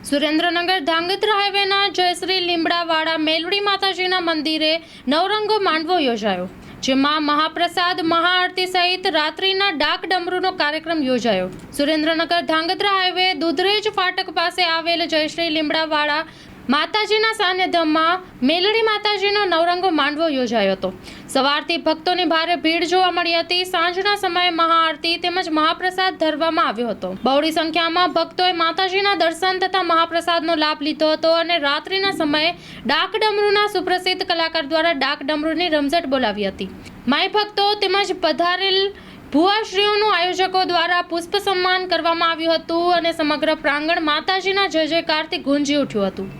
સુરેન્દ્રનગર ધાંગધ્રા હાઈવેના જયશ્રી લીમડાવાડા મેલડી માતાજીના મંદિરે નવરંગો માંડવો યોજાયો, જેમાં મહાપ્રસાદ, મહાઆરતી સહિત રાત્રિના ડાક ડમરૂનો કાર્યક્રમ યોજાયો। સુરેન્દ્રનગર ધાંગધ્રા હાઈવે દુધરેજ ફાટક પાસે આવેલ જયશ્રી લીમડાવાડા માતાજીના સાનિધ્યમાં મેલડી માતાજીનો નવરંગો માંડવો યોજાયો હતો। સવારથી ભક્તોની ભારે ભીડ જોવા મળી હતી। સાંજના સમયે મહાઆરતી તેમજ મહાપ્રસાદ ધરવામાં આવ્યો હતો। બહોળી સંખ્યામાં ભક્તોએ માતાજીના દર્શન તથા મહાપ્રસાદનો લાભ લીધો હતો અને રાત્રિના સમયે ડાક ડમરૂના સુપ્રસિદ્ધ કલાકાર દ્વારા ડાક ડમરૂની રમઝટ બોલાવી હતી। માઈ ભક્તો તેમજ પધારેલ ભુવાશ્રીઓનું આયોજકો દ્વારા પુષ્પ સન્માન કરવામાં આવ્યું હતું અને સમગ્ર પ્રાંગણ માતાજીના જય જયકારથી ગુંજી ઉઠ્યું હતું।